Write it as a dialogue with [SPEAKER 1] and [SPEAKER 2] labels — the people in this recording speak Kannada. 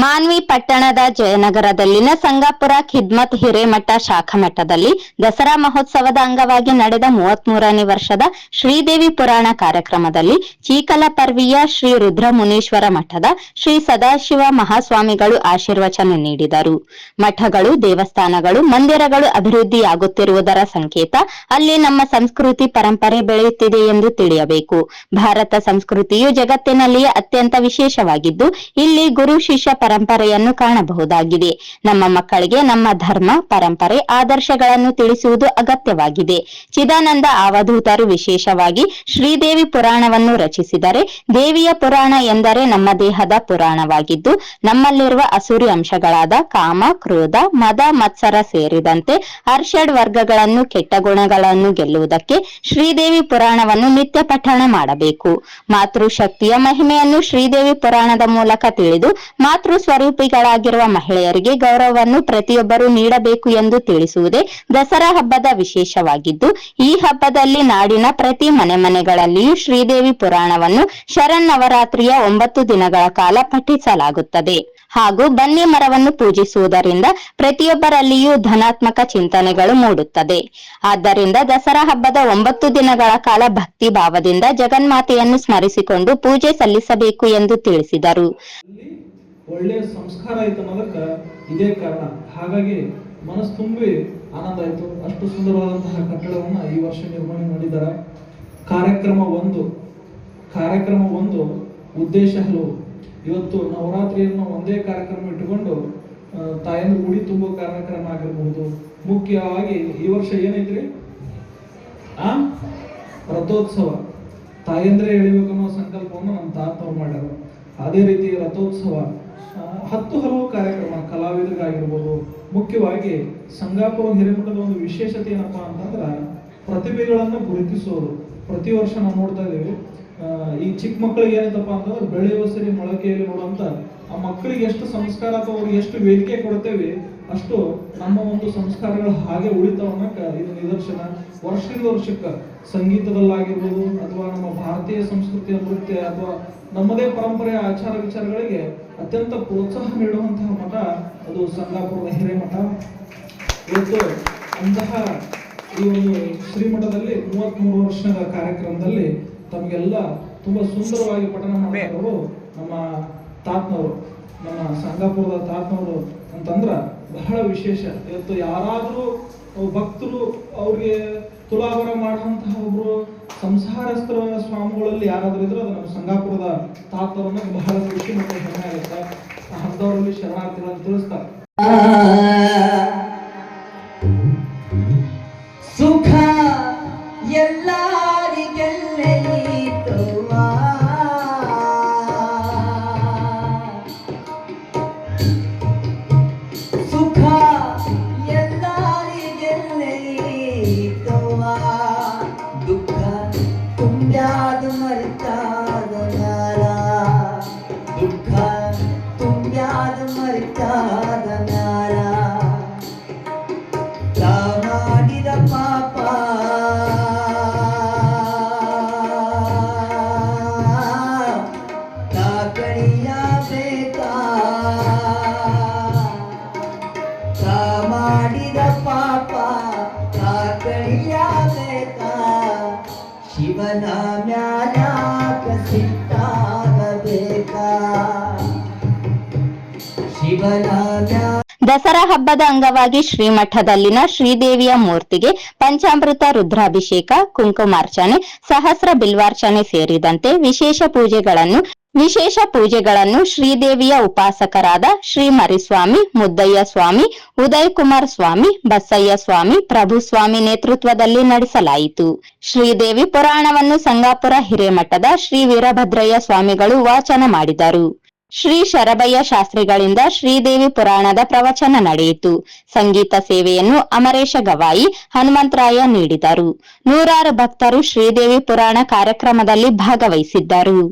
[SPEAKER 1] ಮಾನ್ವಿ ಪಟ್ಟಣದ ಜಯನಗರದಲ್ಲಿನ ಸಂಗಾಪುರ ಖಿದ್ಮತ್ ಹಿರೇಮಠ ಶಾಖಾಮಠದಲ್ಲಿ ದಸರಾ ಮಹೋತ್ಸವದ ಅಂಗವಾಗಿ ನಡೆದ 33ನೇ ವರ್ಷದ ಶ್ರೀದೇವಿ ಪುರಾಣ ಕಾರ್ಯಕ್ರಮದಲ್ಲಿ ಚೀಕಲಪರ್ವಿಯ ಶ್ರೀ ರುದ್ರಮುನೀಶ್ವರ ಮಠದ ಶ್ರೀ ಸದಾಶಿವ ಮಹಾಸ್ವಾಮಿಗಳು ಆಶೀರ್ವಚನ ನೀಡಿದರು. ಮಠಗಳು, ದೇವಸ್ಥಾನಗಳು, ಮಂದಿರಗಳು ಅಭಿವೃದ್ಧಿಯಾಗುತ್ತಿರುವುದರ ಸಂಕೇತ. ಅಲ್ಲಿ ನಮ್ಮ ಸಂಸ್ಕೃತಿ ಪರಂಪರೆ ಬೆಳೆಯುತ್ತಿದೆ ಎಂದು ತಿಳಿಯಬೇಕು. ಭಾರತ ಸಂಸ್ಕೃತಿಯು ಜಗತ್ತಿನಲ್ಲಿಯೇ ಅತ್ಯಂತ ವಿಶೇಷವಾಗಿದ್ದು, ಇಲ್ಲಿ ಗುರು ಶಿಷ್ಯ ಪರಂಪರೆಯನ್ನು ಕಾಣಬಹುದಾಗಿದೆ. ನಮ್ಮ ಮಕ್ಕಳಿಗೆ ನಮ್ಮ ಧರ್ಮ, ಪರಂಪರೆ, ಆದರ್ಶಗಳನ್ನು ತಿಳಿಸುವುದು ಅಗತ್ಯವಾಗಿದೆ. ಚಿದಾನಂದ ಅವಧೂತರು ವಿಶೇಷವಾಗಿ ಶ್ರೀದೇವಿ ಪುರಾಣವನ್ನು ರಚಿಸಿದರೆ, ದೇವಿಯ ಪುರಾಣ ಎಂದರೆ ನಮ್ಮ ದೇಹದ ಪುರಾಣವಾಗಿದ್ದು, ನಮ್ಮಲ್ಲಿರುವ ಅಸುರಿ ಅಂಶಗಳಾದ ಕಾಮ, ಕ್ರೋಧ, ಮದ, ಮತ್ಸರ ಸೇರಿದಂತೆ ಅರ್ಷಡ್ ವರ್ಗಗಳನ್ನು, ಕೆಟ್ಟ ಗುಣಗಳನ್ನು ಗೆಲ್ಲುವುದಕ್ಕೆ ಶ್ರೀದೇವಿ ಪುರಾಣವನ್ನು ನಿತ್ಯ ಪಠಣ ಮಾಡಬೇಕು. ಮಾತೃಶಕ್ತಿಯ ಮಹಿಮೆಯನ್ನು ಶ್ರೀದೇವಿ ಪುರಾಣದ ಮೂಲಕ ತಿಳಿದು ಮಾತೃ ಸ್ವರೂಪಿಗಳಾಗಿರುವ ಮಹಿಳೆಯರಿಗೆ ಗೌರವವನ್ನು ಪ್ರತಿಯೊಬ್ಬರು ನೀಡಬೇಕು ಎಂದು ತಿಳಿಸುವುದೇ ದಸರಾ ಹಬ್ಬದ ವಿಶೇಷವಾಗಿದ್ದು, ಈ ಹಬ್ಬದಲ್ಲಿ ನಾಡಿನ ಪ್ರತಿ ಮನೆಗಳಲ್ಲಿಯೂ ಶ್ರೀದೇವಿ ಪುರಾಣವನ್ನು ಶರನ್ನವರಾತ್ರಿಯ 9 ದಿನಗಳ ಕಾಲ ಪಠಿಸಲಾಗುತ್ತದೆ. ಹಾಗೂ ಬನ್ನಿ ಮರವನ್ನು ಪೂಜಿಸುವುದರಿಂದ ಪ್ರತಿಯೊಬ್ಬರಲ್ಲಿಯೂ ಧನಾತ್ಮಕ ಚಿಂತನೆಗಳು ಮೂಡುತ್ತದೆ. ಆದ್ದರಿಂದ ದಸರಾ ಹಬ್ಬದ 9 ದಿನಗಳ ಕಾಲ ಭಕ್ತಿ ಭಾವದಿಂದ ಜಗನ್ಮಾತೆಯನ್ನು ಸ್ಮರಿಸಿಕೊಂಡು ಪೂಜೆ ಸಲ್ಲಿಸಬೇಕು ಎಂದು ತಿಳಿಸಿದರು.
[SPEAKER 2] ಒಳ್ಳೆಯ ಸಂಸ್ಕಾರ ಆಯ್ತು ಅನ್ನೋದಕ್ಕೆ ಇದೇ ಕಾರಣ. ಹಾಗಾಗಿ ಮನಸ್ಸು ತುಂಬಿ ಆನಂದ ಆಯ್ತು. ಅಷ್ಟು ಸುಂದರವಾದಂತಹ ಕಟ್ಟಡವನ್ನ ಈ ವರ್ಷ ನಿರ್ಮಾಣ ಮಾಡಿದ್ದಾರೆ. ಕಾರ್ಯಕ್ರಮ ಒಂದು ಉದ್ದೇಶ ಹಲವು. ಇವತ್ತು ನವರಾತ್ರಿಯನ್ನು ಒಂದೇ ಕಾರ್ಯಕ್ರಮ ಇಟ್ಟುಕೊಂಡು ತಾಯಂದ್ರ ಗುಡಿ ತುಂಬೋ ಕಾರ್ಯಕ್ರಮ ಆಗಿರಬಹುದು. ಮುಖ್ಯವಾಗಿ ಈ ವರ್ಷ ಏನೈತ್ರಿ, ರಥೋತ್ಸವ. ತಾಯಂದ್ರೆ ಎಳಿಬೇಕು ಅನ್ನೋ ಸಂಕಲ್ಪವನ್ನು ನಮ್ಮ ತಾತವ್ರು ಮಾಡ್ಯಾರ. ಅದೇ ರೀತಿ ರಥೋತ್ಸವ, 10 ಹಲವು ಕಾರ್ಯಕ್ರಮ, ಕಲಾವಿದರಿಗಾಗಿರ್ಬೋದು. ಮುಖ್ಯವಾಗಿ ಸಂಗಾಪುರ ಹಿರೇಮಠದ ಒಂದು ವಿಶೇಷತೆ ಏನಪ್ಪಾ ಅಂತಂದ್ರೆ ಪ್ರತಿಭೆಗಳನ್ನು ಗುರುತಿಸೋದು. ಪ್ರತಿ ವರ್ಷ ನಾವು ನೋಡ್ತಾ ಇದ್ದೀವಿ. ಈ ಚಿಕ್ಕ ಮಕ್ಕಳಿಗೆ ಏನೈತಪ್ಪ ಅಂತಂದ್ರೆ ಬೆಳೆಯುವ ಸರಿ ಮೊಳಕೆಯಲ್ಲಿ ನೋಡುವಂತ ಆ ಮಕ್ಕಳಿಗೆ ಎಷ್ಟು ಸಂಸ್ಕಾರ ಅಥವಾ ಅವ್ರಿಗೆ ಎಷ್ಟು ವೇದಿಕೆ ಕೊಡ್ತೇವೆ, ಅಷ್ಟು ನಮ್ಮ ಒಂದು ಸಂಸ್ಕಾರಗಳು ಹಾಗೆ ಉಳಿತಾವ ಅನ್ನಕ ಇದು ನಿದರ್ಶನ. ವರ್ಷದಿಂದ ವರ್ಷಕ್ಕೆ ಸಂಗೀತದಲ್ಲಾಗಿರ್ಬೋದು ಅಥವಾ ನಮ್ಮ ಭಾರತೀಯ ಸಂಸ್ಕೃತಿಯ ನೃತ್ಯ ಅಥವಾ ನಮ್ಮದೇ ಪರಂಪರೆಯ ಆಚಾರ ವಿಚಾರಗಳಿಗೆ ಅತ್ಯಂತ ಪ್ರೋತ್ಸಾಹ ನೀಡುವಂತಹ ಮಠ ಅದು ಸಂಗಾಪುರದ ಹಿರೇಮಠ. ಇವತ್ತು ಅಂತಹ ಈ ಒಂದು ಶ್ರೀಮಠದಲ್ಲಿ 33 ವರ್ಷದ ಕಾರ್ಯಕ್ರಮದಲ್ಲಿ ತಮಗೆಲ್ಲ ತುಂಬಾ ಸುಂದರವಾಗಿ ಪಠಣ ಮಾಡಿದವರು ನಮ್ಮ ತಾತ್ನವರು, ನಮ್ಮ ಸಂಗಾಪುರದ ತಾತ್ನವರು ಅಂತಂದ್ರ ಬಹಳ ವಿಶೇಷ. ಇವತ್ತು ಯಾರಾದರೂ ಭಕ್ತರು ಅವ್ರಿಗೆ ತುಲಾಭಾರ ಮಾಡುವಂತಹ ಒಬ್ರು ಸಂಸಾರಸ್ಥರ ಸ್ವಾಮಿಗಳಲ್ಲಿ ಯಾರಾದ್ರೂ ಇದ್ರೆ ಅದು ನಮ್ಮ ಸಂಗಾಪುರದ ತಾತ್ನವರನ್ನ ಬಹಳ ಖುಷಿ ಮತ್ತು ಹೆಮ್ಮೆ ಆಗುತ್ತೆ. ಅಂಥವರಲ್ಲಿ ಶರಣಾರ್ಥಿಗಳನ್ನು ತಿಳಿಸ್ತಾರೆ.
[SPEAKER 3] ಸುಖ ಎಲ್ಲರಿಗೆಲ್ಲೈತುವ, ಸುಖ ಎಲ್ಲರಿಗೆಲ್ಲೈತುವ, ದುಃಖ ತುಂಬ್ಯಾದ ಮರಿತಾದ ಮ್ಯಾಲ, ದುಃಖ ತುಂಬ್ಯಾದ ಮರಿತಾದ ಮ್ಯಾಲ, ಮಾಡಿದ ಪಾಪ ತಾಕಣಿಯಬೇಕಾ, ಮಾಡಿದ ಪಾಪ ತಾಕಣಿಯಬೇಕಾ, ಶಿವನ ಮ್ಯಾಲಾಕ ಸಿಟ್ಟಾಗಬೇಕಾ, ಶಿವನ
[SPEAKER 1] ದಸರಾ ಹಬ್ಬದ ಅಂಗವಾಗಿ ಶ್ರೀಮಠದಲ್ಲಿನ ಶ್ರೀದೇವಿಯ ಮೂರ್ತಿಗೆ ಪಂಚಾಮೃತ ರುದ್ರಾಭಿಷೇಕ, ಕುಂಕುಮಾರ್ಚನೆ, ಸಹಸ್ರ ಬಿಲ್ವಾರ್ಚನೆ ಸೇರಿದಂತೆ ವಿಶೇಷ ಪೂಜೆಗಳನ್ನು ಶ್ರೀದೇವಿಯ ಉಪಾಸಕರಾದ ಶ್ರೀ ಮರಿಸ್ವಾಮಿ, ಮುದ್ದಯ್ಯ ಸ್ವಾಮಿ, ಉದಯ್ ಕುಮಾರ್ ಸ್ವಾಮಿ, ಬಸಯ್ಯ ಸ್ವಾಮಿ, ಪ್ರಭುಸ್ವಾಮಿ ನೇತೃತ್ವದಲ್ಲಿ ನಡೆಸಲಾಯಿತು. ಶ್ರೀದೇವಿ ಪುರಾಣವನ್ನು ಸಂಗಾಪುರ ಹಿರೇಮಠದ ಶ್ರೀ ವೀರಭದ್ರಯ್ಯ ಸ್ವಾಮಿಗಳು ವಾಚನ ಮಾಡಿದರು. ಶ್ರೀ ಶರಭಯ್ಯ ಶಾಸ್ತ್ರಿಗಳಿಂದ ಶ್ರೀದೇವಿ ಪುರಾಣದ ಪ್ರವಚನ ನಡೆಯಿತು. ಸಂಗೀತ ಸೇವೆಯನ್ನು ಅಮರೇಶ ಗವಾಯಿ, ಹನುಮಂತರಾಯ ನೀಡಿದರು. ನೂರಾರು ಭಕ್ತರು ಶ್ರೀದೇವಿ ಪುರಾಣ ಕಾರ್ಯಕ್ರಮದಲ್ಲಿ ಭಾಗವಹಿಸಿದ್ದರು.